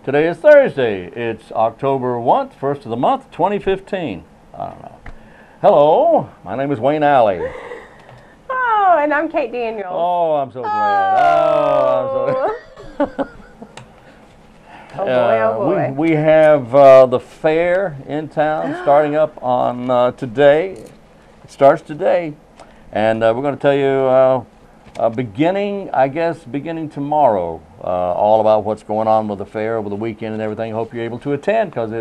Today is Thursday. It's October 1st, first of the month, 2015. I don't know. Hello, my name is Wayne Alley. Oh, and I'm Kate Daniels. Oh, I'm so glad. Oh, I'm so oh boy, oh boy. We have the fair in town starting up on today. It starts today. And we're going to tell you beginning tomorrow, all about what's going on with the fair over the weekend and everything. Hope you're able to attend because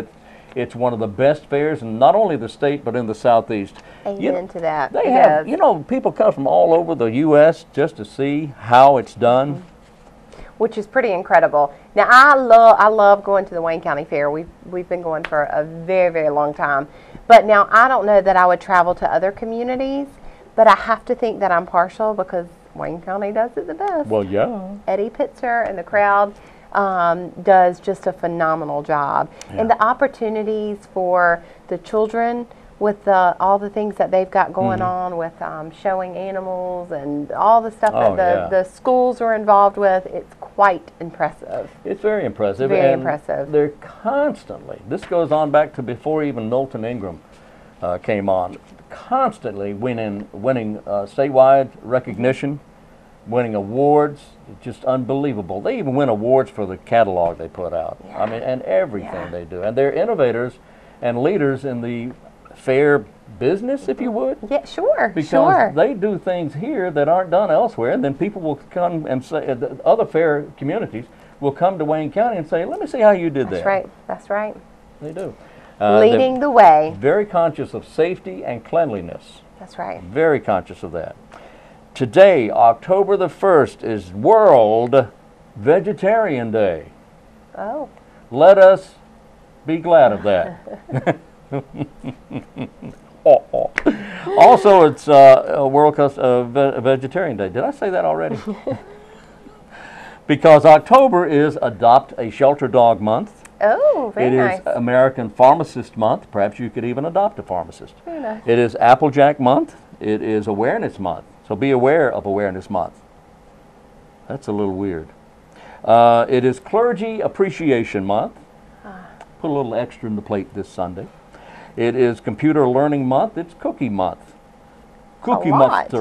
it's one of the best fairs in not only the state but in the Southeast. Amen to that. They have, people come from all over the U.S. just to see how it's done. Which is pretty incredible. Now, I love going to the Wayne County Fair. We've been going for a very, very long time. But now, I don't know that I would travel to other communities, but I have to think that I'm partial because Wayne County does it the best. Well, yeah. Eddie Pitzer and the crowd does just a phenomenal job. Yeah. And the opportunities for the children with all the things that they've got going on with showing animals and all the stuff that the schools are involved with, it's quite impressive. It's very impressive. Very impressive. They're constantly, this goes on back to before even Knowlton Ingram came on, constantly winning statewide recognition, winning awards. It's just unbelievable. They even win awards for the catalog they put out. Yeah. I mean, and everything they do. And they're innovators and leaders in the fair business, if you would. Yeah, sure. Because they do things here that aren't done elsewhere, and then people will come and say, other fair communities will come to Wayne County and say, let me see how you did that. That's right. That's right. They do. Leading the way. Very conscious of safety and cleanliness. That's right. Very conscious of that. Today, October the 1st, is World Vegetarian Day. Oh. Let us be glad of that. Also, it's World Vegetarian Day. Did I say that already? Because October is Adopt a Shelter Dog Month. Oh, very nice. It is American Pharmacist Month. Perhaps you could even adopt a pharmacist. Very nice. It is Applejack Month. It is Awareness Month. So be aware of Awareness Month. That's a little weird. It is Clergy Appreciation Month. Put a little extra in the plate this Sunday. It is Computer Learning Month. It's Cookie Month. Cookie Month.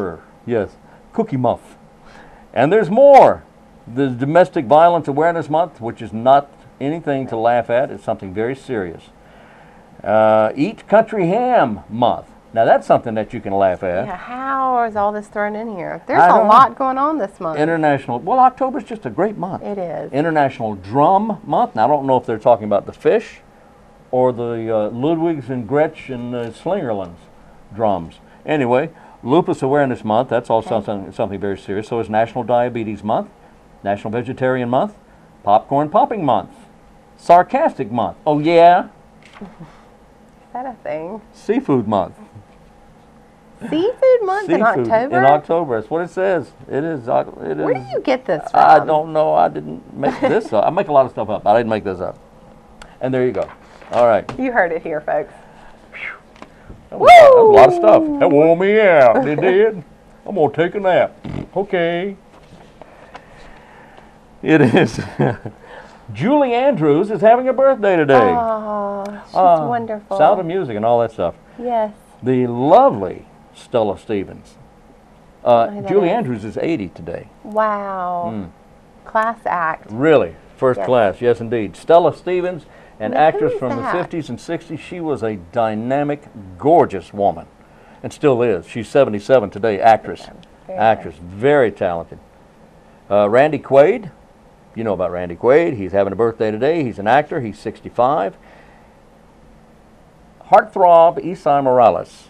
Yes, Cookie Month. And there's more. There's Domestic Violence Awareness Month, which is not anything to laugh at. It's something very serious. Eat Country Ham Month. Now that's something that you can laugh at. Yeah, how is all this thrown in here? There's a lot going on this month. October's just a great month. It is. International Drum Month. Now I don't know if they're talking about the fish or the Ludwig's and Gretsch and Slingerland's drums. Anyway, Lupus Awareness Month, that's also something very serious. So is National Diabetes Month, National Vegetarian Month, Popcorn Popping Month, Sarcastic Month. Oh yeah? Is that a thing? Seafood Month. Seafood Month in October? In October, that's what it says. It is. Where do you get this from? I don't know. I didn't make this up. I make a lot of stuff up. I didn't make this up. And there you go. All right. You heard it here, folks. That was a lot of stuff. That wore me out. It did. I'm going to take a nap. Okay. It is. Julie Andrews is having a birthday today. Oh, she's wonderful. Sound of Music and all that stuff. Yes. The lovely Stella Stevens. Julie Andrews is 80 today. Wow. Class act. Really. First class. Yes, indeed. Stella Stevens, an actress from the 50s and 60s. She was a dynamic, gorgeous woman. And still is. She's 77 today. Actress. Actress. Very talented. Randy Quaid. You know about Randy Quaid. He's having a birthday today. He's an actor. He's 65. Heartthrob Esai Morales.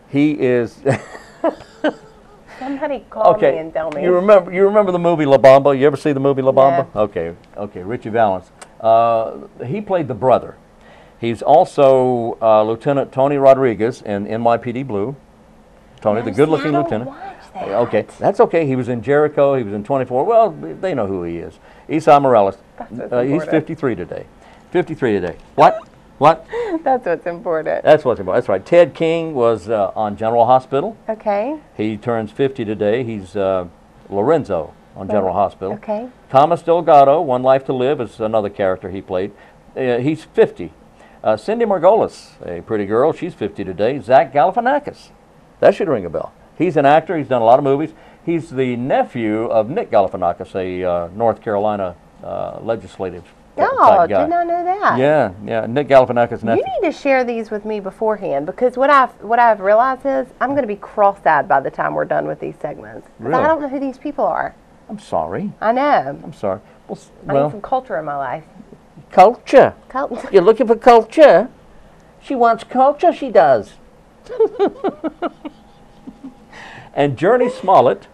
He is. Somebody call me and tell me. You remember the movie La Bamba? You ever see the movie La Bamba? Yeah. Okay. Richie Valens. He played the brother. He's also Lieutenant Tony Rodriguez in NYPD Blue. Tony, the good-looking lieutenant. Okay, that's okay. He was in Jericho. He was in 24. Well, they know who he is. Esai Morales. He's 53 today. 53 today. What? That's what's important. That's what's important. That's right. Ted King was on General Hospital. Okay. He turns 50 today. He's Lorenzo on General Hospital. Okay. Thomas Delgado, One Life to Live, is another character he played. He's 50. Cindy Margolis, a pretty girl, she's 50 today. Zach Galifianakis, that should ring a bell. He's an actor, he's done a lot of movies. He's the nephew of Nick Galifianakis, a North Carolina legislative Oh, type guy. did not know that. Yeah, Nick Galifianakis' nephew. You need to share these with me beforehand, because what I've realized is I'm going to be cross-eyed by the time we're done with these segments. 'Cause Really? I don't know who these people are. I'm sorry. I know. I'm sorry. I need some culture in my life. Culture. Culture. You're looking for culture? She wants culture, she does. And Journey Smollett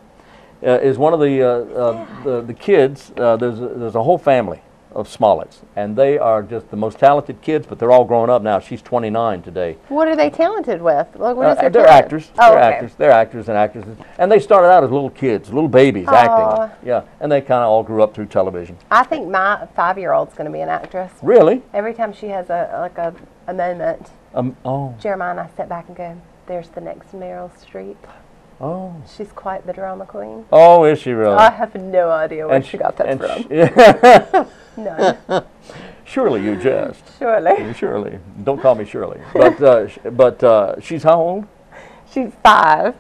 is one of the kids. There's a whole family of Smollets, and they are just the most talented kids, but they're all grown up now. She's 29 today. What are they talented with? Like, what is their They're talent? actors. Oh, They're okay. actors. They're actors and actresses. And they started out as little kids, little babies, acting. Yeah, and they kind of all grew up through television. I think my 5-year-old's going to be an actress. Really? Every time she has a moment, Oh. Jeremiah and I step back and go, "There's the next Meryl Streep. Oh. She's quite the drama queen." Oh, is she really? I have no idea where she got that from. None. Surely you jest. Surely. Surely. Don't call me Shirley. But she's how old? She's 5.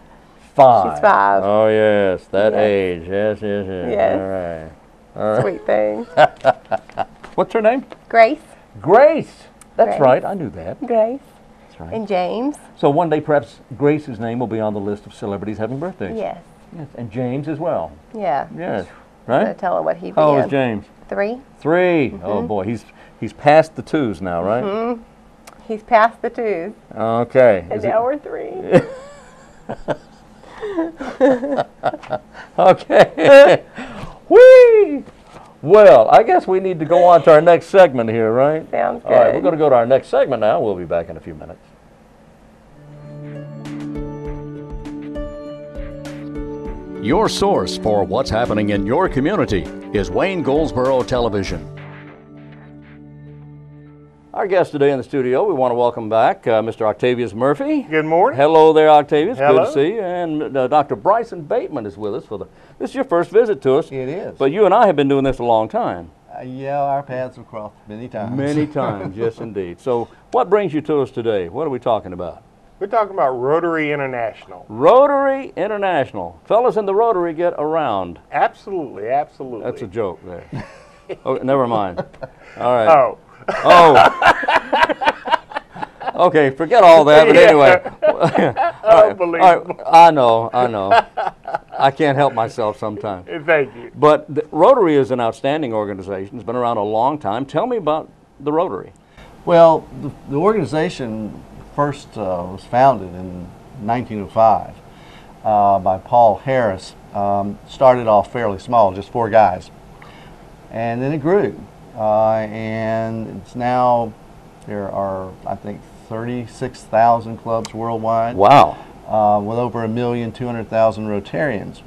5. She's 5. Oh, yes. That Yes. age. Yes. Yes. All right. Sweet thing. What's her name? Grace. Grace. That's Grace. right. I knew that. Grace. That's right. And James. So one day perhaps Grace's name will be on the list of celebrities having birthdays. Yes. Yes. And James as well. Yeah. Yes. So Right? tell her what he How old is began. James? 3. 3. Oh boy, he's past the 2s now, right? He's past the 2s. Okay. And Is it- now we're 3. Okay. Whee! Well, I guess we need to go on to our next segment here, right? Sounds All right, we're good. going to go to our next segment now. We'll be back in a few minutes. Your source for what's happening in your community is Wayne Goldsboro Television. Our guest today in the studio, we want to welcome back Mr. Octavius Murphy. Good morning. Hello there, Octavius. Good Hello. to see you. And Dr. Bryson Bateman is with us for this is your first visit to us. It is. But you and I have been doing this a long time. Yeah, our paths have crossed many times. Many times, yes indeed. So what brings you to us today? What are we talking about? We're talking about Rotary International. Rotary International. Fellas in the Rotary get around. Absolutely, absolutely. That's a joke there. Oh, never mind. All right. Oh. Oh. Okay, forget all that, but anyway. Unbelievable. I know. I can't help myself sometimes. Thank you. But the Rotary is an outstanding organization. It's been around a long time. Tell me about the Rotary. Well, the organization first was founded in 1905 by Paul Harris. Started off fairly small, just 4 guys. And then it grew. And it's now, there are, I think, 36,000 clubs worldwide. Wow. With over 1,200,000 Rotarians.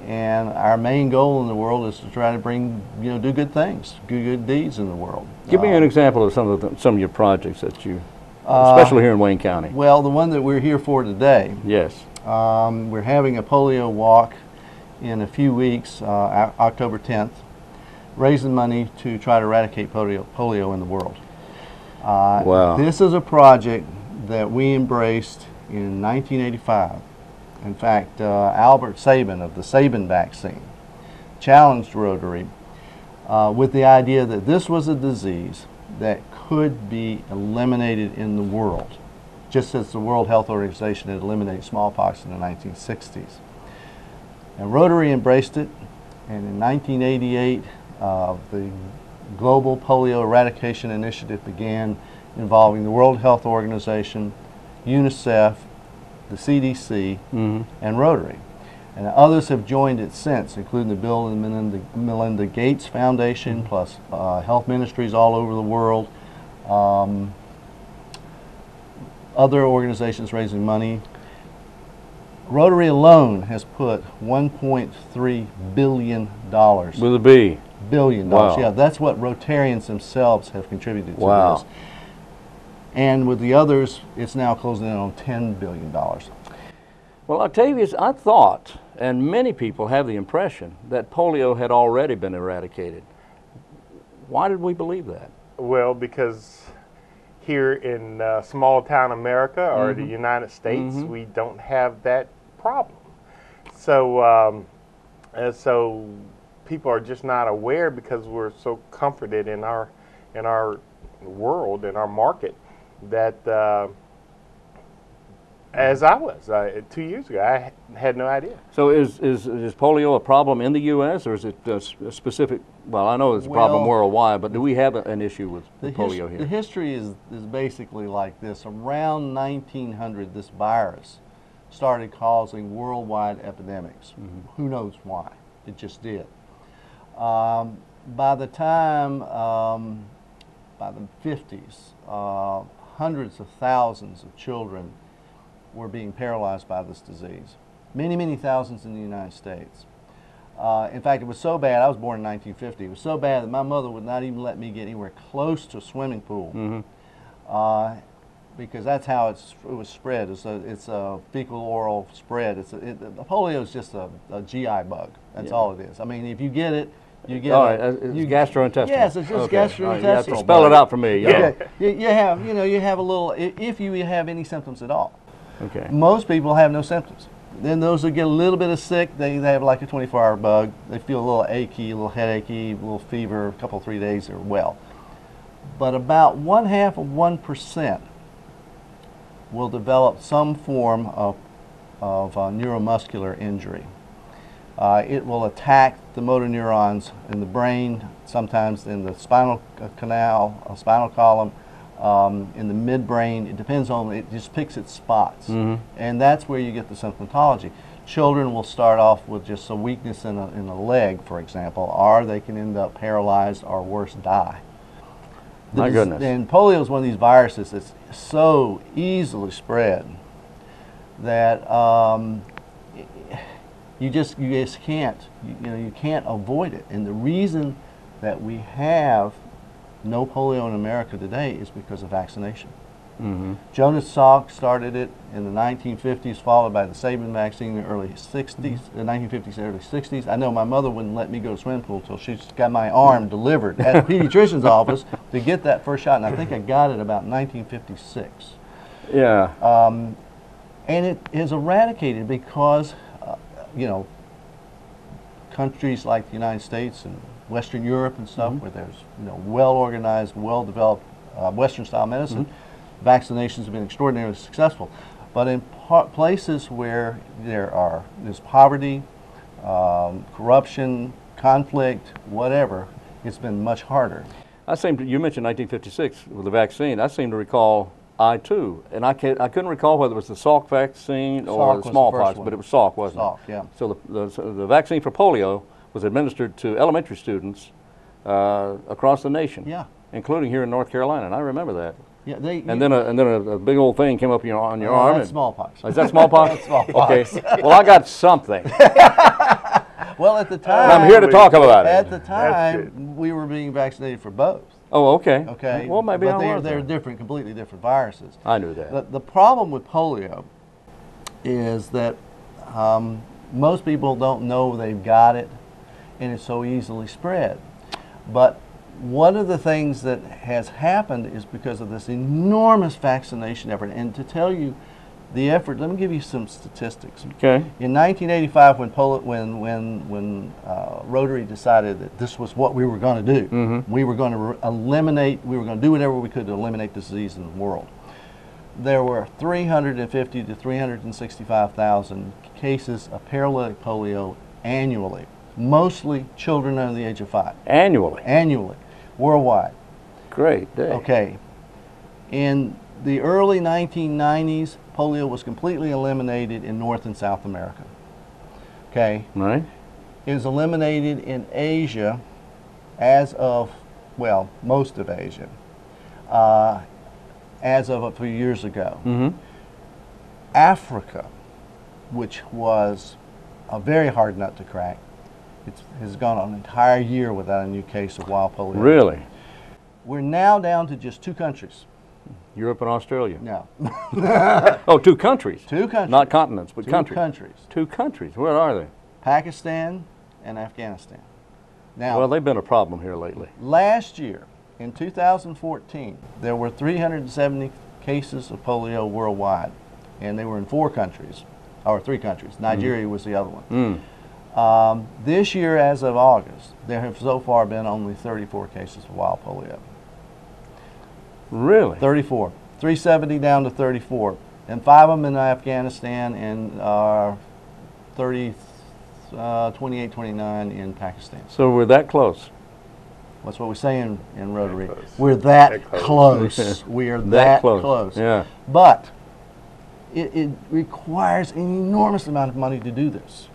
And our main goal in the world is to try to bring, do good things, do good deeds in the world. Give me an example of some of your projects that you, especially here in Wayne County. Well, the one that we're here for today, Yes. we're having a polio walk in a few weeks, October 10th, raising money to try to eradicate polio in the world. Wow. This is a project that we embraced in 1985. In fact, Albert Sabin of the Sabin vaccine challenged Rotary with the idea that this was a disease that could be eliminated in the world, just as the World Health Organization had eliminated smallpox in the 1960s. And Rotary embraced it, and in 1988, the Global Polio Eradication Initiative began, involving the World Health Organization, UNICEF, the CDC, and Rotary. And others have joined it since, including the Bill and Melinda Gates Foundation, plus health ministries all over the world, other organizations raising money. Rotary alone has put $1.3 billion. With a B. Billion Wow. dollars. Yeah, that's what Rotarians themselves have contributed to Wow. this. And with the others, it's now closing in on $10 billion. Well, Well, Octavius, I thought, and many people have the impression, that polio had already been eradicated. Why did we believe that? Well, because here in small town America or the United States, we don't have that problem. So, so people are just not aware because we're so comforted in our world, in our market, that as I was 2 years ago, I had no idea. So is polio a problem in the U.S. or is it a specific? Well, I know it's a problem worldwide, but do we have an issue with polio here? The history is basically like this. Around 1900, this virus started causing worldwide epidemics. Who knows why? It just did. By the time, by the 50s, hundreds of thousands of children were being paralyzed by this disease. Many, many thousands in the United States. In fact, it was so bad, I was born in 1950, it was so bad that my mother would not even let me get anywhere close to a swimming pool because that's how it was spread. It's a fecal oral spread. Polio is just a GI bug. That's all it is. I mean, if you get it, you get it's gastrointestinal. Yes, it's just gastrointestinal. You have to spell it out for me. Okay. You have a little, if you have any symptoms at all. Okay. Most people have no symptoms. Then those that get a little bit of sick, they have like a 24-hour bug. They feel a little achy, a little headachy, a little fever, a couple, 3 days, they're well. But about 0.5% will develop some form of neuromuscular injury. It will attack the motor neurons in the brain, sometimes in the spinal canal, spinal column, in the midbrain. It depends on, it just picks its spots. And that's where you get the symptomatology. Children will start off with just a weakness in a leg, for example, or they can end up paralyzed or worse, die. My goodness. And polio is one of these viruses that's so easily spread that you just can't, you can't avoid it. And the reason that we have no polio in America today is because of vaccination. Jonas Salk started it in the 1950s, followed by the Sabin vaccine in the early 60s, the 1950s, early 60s. I know my mother wouldn't let me go to swimming pool until she got my arm delivered at the pediatrician's office to get that first shot, and I think I got it about 1956. Yeah. And it is eradicated because, countries like the United States and Western Europe and stuff, where there's well-organized, well-developed Western-style medicine, vaccinations have been extraordinarily successful. But in places where there's poverty, corruption, conflict, whatever, it's been much harder. You mentioned 1956 with the vaccine. I seem to recall I-2, and I couldn't recall whether it was the Salk vaccine or the smallpox, but it was Salk, wasn't it? Salk, yeah. So the vaccine for polio was administered to elementary students across the nation, including here in North Carolina, and I remember that. Yeah, and then a big old thing came up on your arm. That's smallpox. Is that smallpox? That's smallpox. Okay. Well, I got something. Well, at the time, and I'm here to talk about it. At the time, we were being vaccinated for both. Oh, okay. Okay. Well, maybe but they're different, completely different viruses. I knew that. The problem with polio is that most people don't know they've got it, and it's so easily spread. But one of the things that has happened is because of this enormous vaccination effort. And to tell you the effort, let me give you some statistics. Okay. In 1985, when Rotary decided that this was what we were going to do, we were going to do whatever we could to eliminate this disease in the world. There were 350 to 365,000 cases of paralytic polio annually, mostly children under the age of 5. Annually? Annually, worldwide. Great day. Okay. In the early 1990s, polio was completely eliminated in North and South America. Okay. Right. It was eliminated in Asia as of, well, most of Asia, as of a few years ago. Africa, which was a very hard nut to crack, has gone an entire year without a new case of wild polio. Really? We're now down to just 2 countries, Europe and Australia. No. Oh, two countries. Two countries. Not continents, but Two countries. countries. Two countries. Where are they? Pakistan and Afghanistan. Now, Well, they've been a problem here lately. last year, in 2014, there were 370 cases of polio worldwide, and they were in 4 countries, or 3 countries. Nigeria was the other one. This year, as of August, there have so far been only 34 cases of wild polio. Really? 34. 370 down to 34. And 5 of them in Afghanistan and 28, 29 in Pakistan. So we're that close. That's what we say in Rotary. Close. We're that That close. close. We are that close. Yeah. But it requires an enormous amount of money to do this,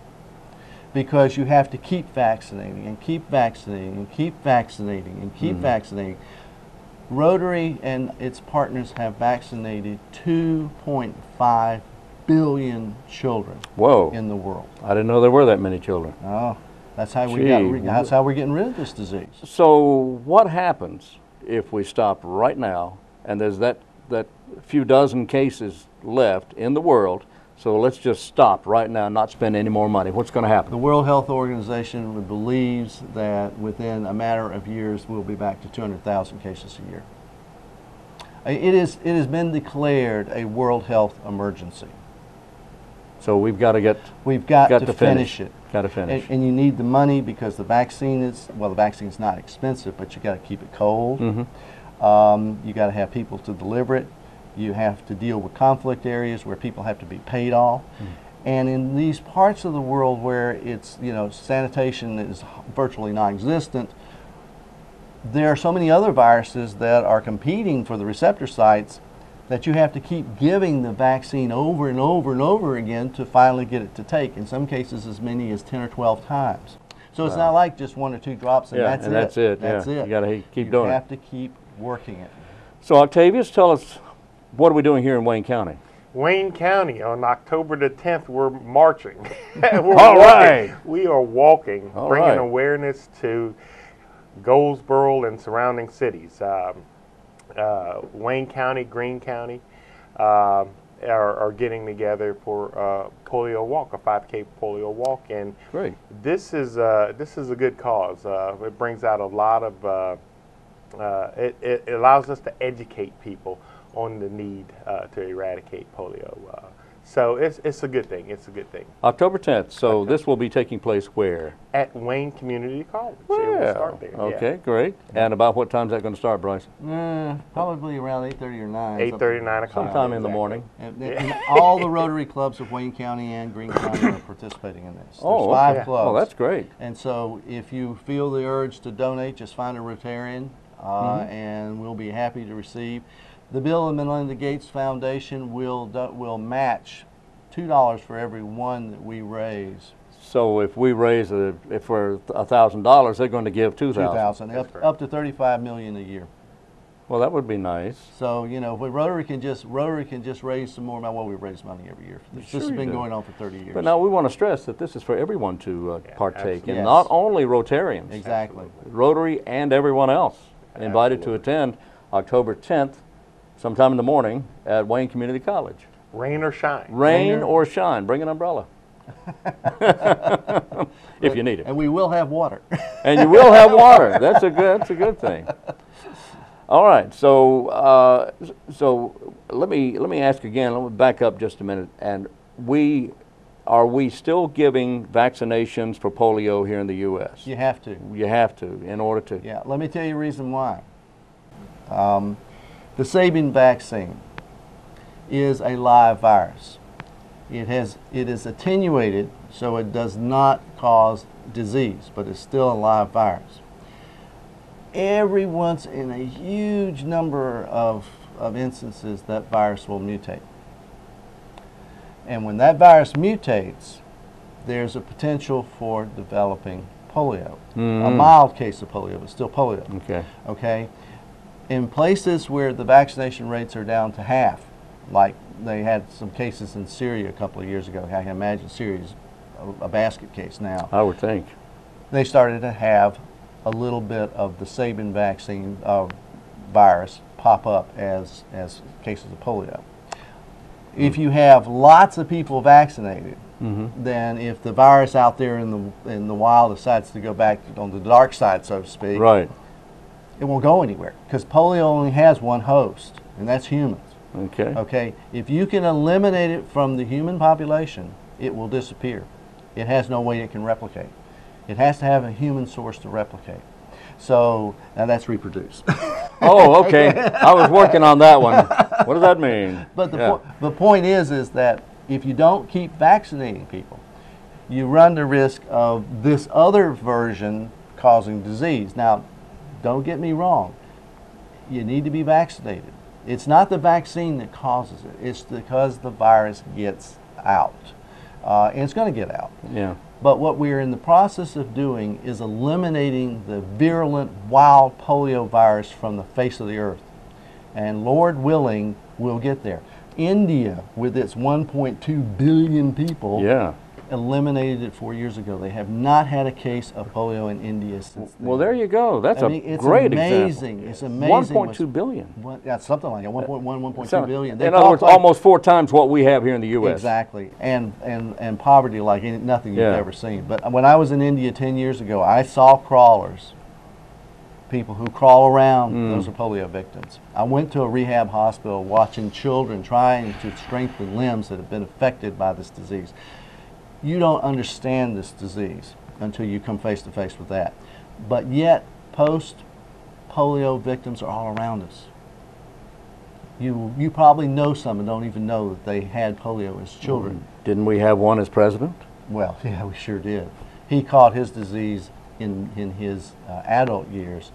because you have to keep vaccinating and keep vaccinating and keep vaccinating and keep vaccinating. Rotary and its partners have vaccinated 2.5 billion children Whoa. in the world. I didn't know there were that many children. Oh, that's how Gee. that's how we're getting rid of this disease. So what happens if we stop right now and there's that few dozen cases left in the world, so let's just stop right now and not spend any more money? What's going to happen? The World Health Organization believes that within a matter of years we'll be back to 200,000 cases a year. It has been declared a World Health emergency. So we've got to get We've got to finish it. Got to finish. And you need the money, because the vaccine is, well, the vaccine's not expensive, but you got to keep it cold. You got to have people to deliver it. You have to deal with conflict areas where people have to be paid off. And in these parts of the world where it's, sanitation is virtually non-existent, there are so many other viruses that are competing for the receptor sites that you have to keep giving the vaccine over and over and over again to finally get it to take. In some cases, as many as 10 or 12 times. So it's not like just 1 or 2 drops and Yeah, that's and it. that's it, That's yeah. it. You gotta keep doing it. You have to keep working it. So Octavius, tell us, what are we doing here in Wayne County? Wayne County, on October the 10th, we're marching. We're All walking. right. We are walking, All bringing right. awareness to Goldsboro and surrounding cities. Wayne County, Greene County are getting together for polio walk, a 5K polio walk, and Great. this is a good cause. It brings out a lot of it allows us to educate people on the need to eradicate polio. So it's a good thing. It's a good thing. October 10th. So this will be taking place where? At Wayne Community College. It will start there. Okay, great. And about what time is that going to start, Bryson? Probably around 8:30 or 9. 8:30, 9 o'clock. Sometime in the Exactly. morning. And all the Rotary clubs of Wayne County and Greene County are participating in this. Oh, There's 5 okay. clubs. Well, that's great. And so if you feel the urge to donate, just find a Rotarian, and we'll be happy to receive. The Bill and Melinda Gates Foundation will match $2 for every one that we raise. So if we raise if for $1,000, they're going to give $2,000. $2,000, up to $35 million a year. Well, that would be nice. So if Rotary can just raise some more. Well, we raise money every year. This has been going on for 30 years. But now we want to stress that this is for everyone to partake, absolutely. and not only Rotarians. Exactly. Rotary and everyone else invited to attend October 10th, sometime in the morning at Wayne Community College. Rain or shine. Rain or shine, bring an umbrella. If you need it. And we will have water. And you will have water. That's a good thing. All right. So let me ask again. Let me back up just a minute. And are we still giving vaccinations for polio here in the U.S.? You have to. You have to in order to. Yeah. Let me tell you the reason why. The Sabin vaccine is a live virus. It is attenuated, so it does not cause disease, but it's still a live virus. Every once in a huge number of instances, that virus will mutate. And when that virus mutates, there's a potential for developing polio. A mild case of polio, but still polio. Okay. Okay? In places where the vaccination rates are down to half, like they had some cases in Syria a couple of years ago. I can imagine Syria is a basket case now. I would think. They started to have a little bit of the Sabin vaccine virus pop up as cases of polio. If you have lots of people vaccinated, then if the virus out there in the wild decides to go back on the dark side, so to speak, Right. it won't go anywhere because polio only has one host, and that's humans. Okay. Okay, if you can eliminate it from the human population, it will disappear. It has no way it can replicate. It has to have a human source to replicate. So now that's reproduce. Oh, okay. I was working on that one. What does that mean? But the point is that if you don't keep vaccinating people, you run the risk of this other version causing disease. Now, don't get me wrong. You need to be vaccinated. It's not the vaccine that causes it. It's because the virus gets out. And it's going to get out. Yeah. But what we're in the process of doing is eliminating the virulent wild polio virus from the face of the earth. And Lord willing, we'll get there. India, with its 1.2 billion people, Yeah. eliminated it 4 years ago. They have not had a case of polio in India since then. Well, there you go. That's it's great amazing. example. It's amazing. 1.2 billion. Yeah, something like that. 1.2 So, billion. in other words, almost 4 times what we have here in the U.S. Exactly, and poverty like nothing you've Yeah. ever seen. But when I was in India 10 years ago, I saw crawlers, people who crawl around. Those are polio victims. I went to a rehab hospital watching children trying to strengthen limbs that have been affected by this disease. You don't understand this disease until you come face to face with that. But yet, post-polio victims are all around us. You probably know some and don't even know that they had polio as children. Didn't we have one as president? Well, yeah, we sure did. He caught his disease in his adult years,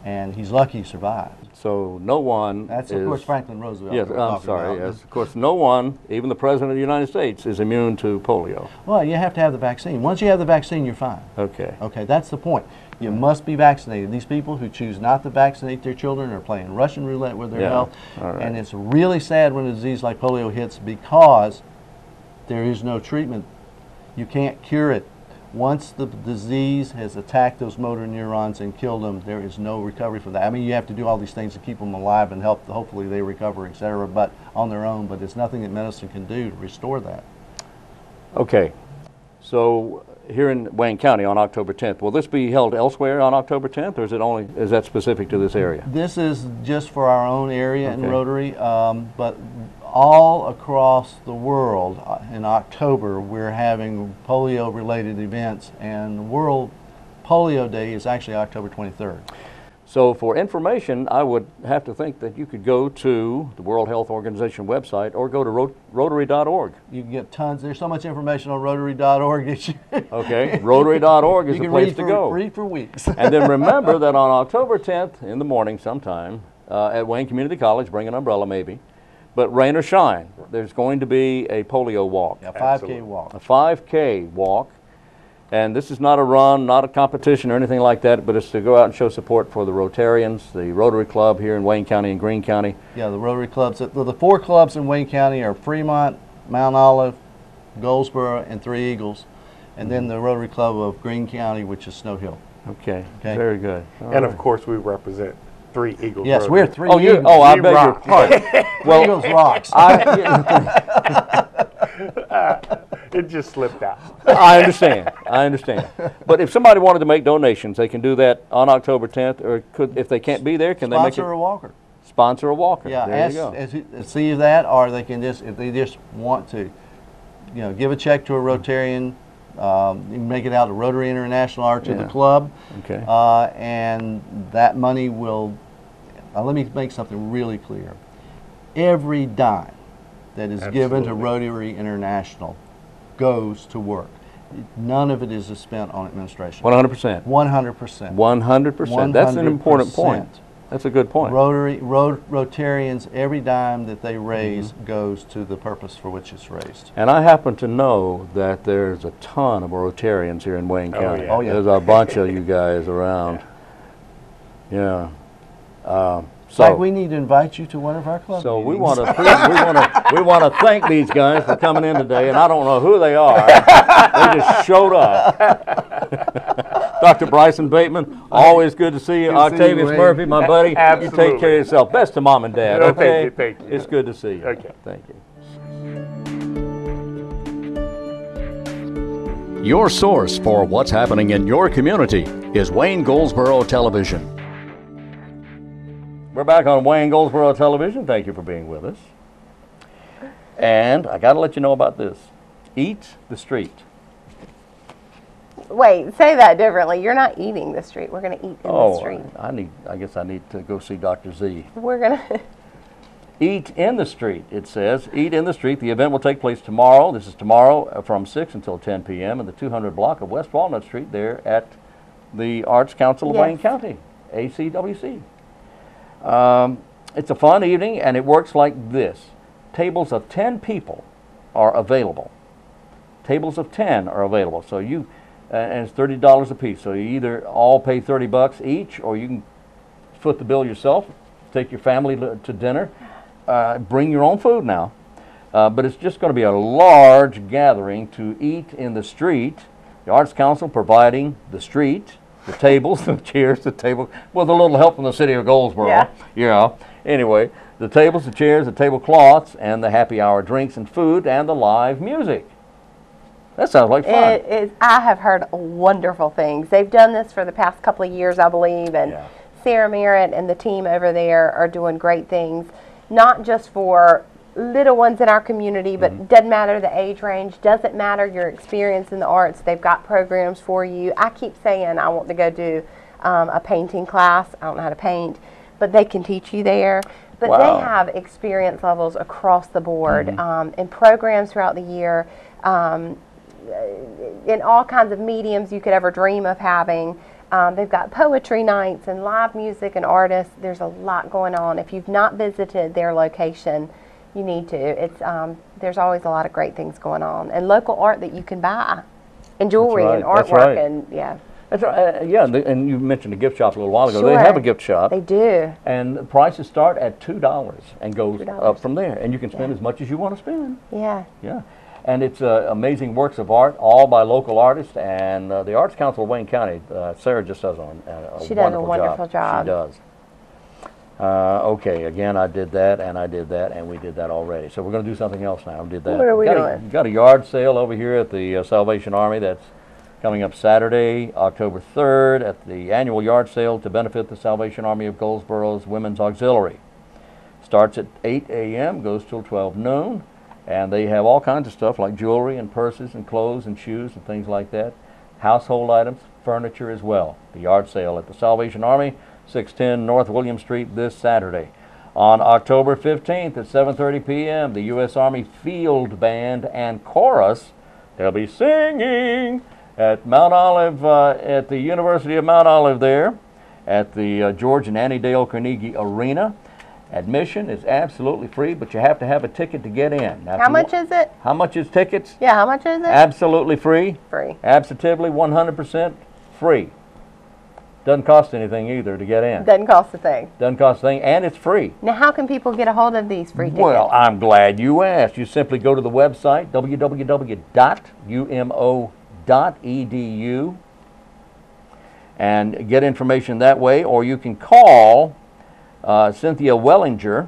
and he's lucky he survived. So no one That's, is, of course, Franklin Roosevelt. Yes, we're I'm talking sorry. about. Yes, of course, no one, even the President of the United States, is immune to polio. Well, you have to have the vaccine. Once you have the vaccine, you're fine. Okay. Okay, that's the point. You must be vaccinated. These people who choose not to vaccinate their children are playing Russian roulette with their Yeah, health. all right. And it's really sad when a disease like polio hits because there is no treatment. You can't cure it. Once the disease has attacked those motor neurons and killed them, there is no recovery from that. I mean, you have to do all these things to keep them alive and help, hopefully they recover, etc., but on their own, but it's nothing that medicine can do to restore that. Okay. So here in Wayne County on October 10th, will this be held elsewhere on October 10th, or is that specific to this area? This is just for our own area in Okay. Rotary, but all across the world in October we're having polio-related events, and World Polio Day is actually October 23rd. So for information, I would have to think that you could go to the World Health Organization website or go to Rotary.org. You can get tons. There's so much information on Rotary.org that you, Okay, Rotary.org is you the can place to go. read for weeks. And then remember that on October 10th in the morning sometime at Wayne Community College, bring an umbrella maybe, but rain or shine, there's going to be a polio walk, A 5K walk. a 5K walk. And this is not a run, not a competition or anything like that, but it's to go out and show support for the Rotarians, the Rotary Club here in Wayne County and Greene County. Yeah, the Rotary clubs. The 4 clubs in Wayne County are Fremont, Mount Olive, Goldsboro, and Three Eagles. And then the Rotary Club of Greene County, which is Snow Hill. Okay, Okay. very good. All And right. of course, we represent Three Eagles. Yes, Rotary. we're Three Oh, Eagles. I We beg your rock. pardon. Three Eagles rocks. It just slipped out. I understand. I understand. But if somebody wanted to make donations, they can do that on October 10th, or if they can't be there, can they make Sponsor it? a walker. Sponsor a walker. Yeah, there you go. see that, or they can just, if they just want to, give a check to a Rotarian. You can make it out to Rotary International or to the Yeah. club. Okay. And that money will, let me make something really clear. Every dime that is given to Absolutely. Rotary International goes to work. None of it is spent on administration. 100%. 100%. 100%. That's an important point. That's a good point. Rotarians, every dime that they raise goes to the purpose for which it's raised. And I happen to know that there's a ton of Rotarians here in Wayne County. yeah. Oh, yeah. There's a bunch of you guys around. Yeah. In fact, we need to invite you to one of our club So we meetings. want to we want to thank these guys for coming in today, and I don't know who they are. They just showed up. Dr. Bryson Bateman, always good to see you. Good to see you, Octavius Wayne. Murphy, my buddy. Absolutely. You take care of yourself. Best to Mom and Dad, No, okay? thank you. It's good to see you. Okay. Thank you. Your source for what's happening in your community is Wayne Goldsboro Television. We're back on Wayne Goldsboro Television. Thank you for being with us. And I got to let you know about this. Eat the street. Wait, say that differently. You're not eating the street. We're going to eat in the street. I guess I need to go see Dr. Z. We're going to... Eat in the street, it says. Eat in the street. The event will take place tomorrow. This is tomorrow from 6 until 10 p.m. in the 200 block of West Walnut Street there at the Arts Council of Wayne County, ACWC. It's a fun evening, and it works like this. Tables of 10 people are available. Tables of 10 are available. So you, and it's $30 a piece. So you either all pay $30 each, or you can foot the bill yourself, take your family to dinner. Bring your own food now, but it's just going to be a large gathering to eat in the street. The Arts Council providing the street, the tables, the chairs, the table, with a little help from the city of Goldsboro. Yeah. Anyway, the tables, the chairs, the tablecloths, and the happy hour drinks and food, and the live music. That sounds like fun. I have heard wonderful things. They've done this for the past couple of years, I believe, and Sarah Merritt and the team over there are doing great things. Not just for little ones in our community, but doesn't matter the age range, doesn't matter your experience in the arts. They've got programs for you. I keep saying I want to go do a painting class. I don't know how to paint, but they can teach you there. But they have experience levels across the board and programs throughout the year in all kinds of mediums you could ever dream of having. They've got poetry nights and live music and artists. There's a lot going on. If you've not visited their location, you need to. It's there's always a lot of great things going on, and local art that you can buy, and jewelry and artwork, and That's right. And you mentioned a gift shop a little while ago. Sure. They have a gift shop. They do. And the prices start at $2 and goes up from there, and you can spend as much as you want to spend. Yeah. Yeah. And it's amazing works of art, all by local artists, and the Arts Council of Wayne County, Sarah just does a wonderful job. She does. Okay, again, I did that, and we did that already. So we're going to do something else now. We did that. What are we doing? We've got a yard sale over here at the Salvation Army that's coming up Saturday, October 3rd, at the annual yard sale to benefit the Salvation Army of Goldsboro's Women's Auxiliary. Starts at 8 a.m., goes till 12 noon. And they have all kinds of stuff like jewelry and purses and clothes and shoes and things like that. Household items, furniture as well. The yard sale at the Salvation Army, 610 North William Street this Saturday. On October 15th at 7:30 p.m., the U.S. Army Field Band and Chorus, they'll be singing at Mount Olive, at the University of Mount Olive there, at the George and Annie Dale Carnegie Arena. Admission is absolutely free, but you have to have a ticket to get in. Now, how much is it? How much is tickets? Yeah, how much is it? Absolutely free. Free. Absolutely 100% free. Doesn't cost anything either to get in. Doesn't cost a thing. Doesn't cost a thing, and it's free. Now, how can people get a hold of these free tickets? Well, I'm glad you asked. You simply go to the website, www.umo.edu, and get information that way, or you can call Cynthia Wellinger,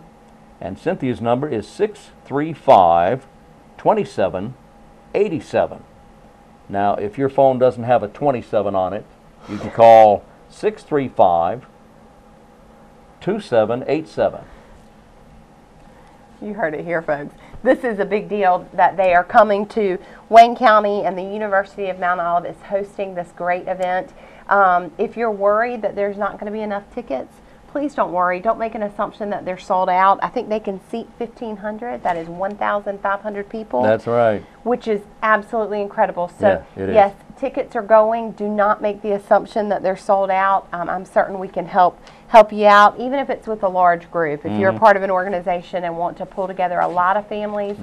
and Cynthia's number is 635-2787. Now, if your phone doesn't have a 27 on it, you can call 635-2787. You heard it here, folks. This is a big deal that they are coming to Wayne County, and the University of Mount Olive is hosting this great event. If you're worried that there's not going to be enough tickets, please don't worry. Don't make an assumption that they're sold out. I think they can seat 1,500. That is 1,500 people. That's right. Which is absolutely incredible. So, yeah, it is. Yes, tickets are going. Do not make the assumption that they're sold out. I'm certain we can help you out, even if it's with a large group. If you're a part of an organization and want to pull together a lot of families,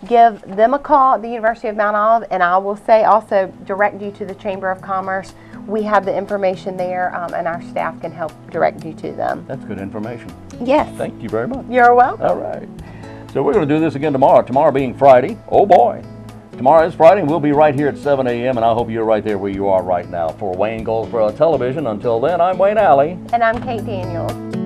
give them a call at the University of Mount Olive, and I will say also direct you to the Chamber of Commerce. We have the information there, and our staff can help direct you to them. That's good information. Yes. Thank you very much. You're welcome. All right. So we're going to do this again tomorrow. Tomorrow being Friday. Oh boy. Tomorrow is Friday, and we'll be right here at 7 a.m., and I hope you're right there where you are right now. For Wayne Goldsboro Television, until then, I'm Wayne Alley. And I'm Kate Daniels.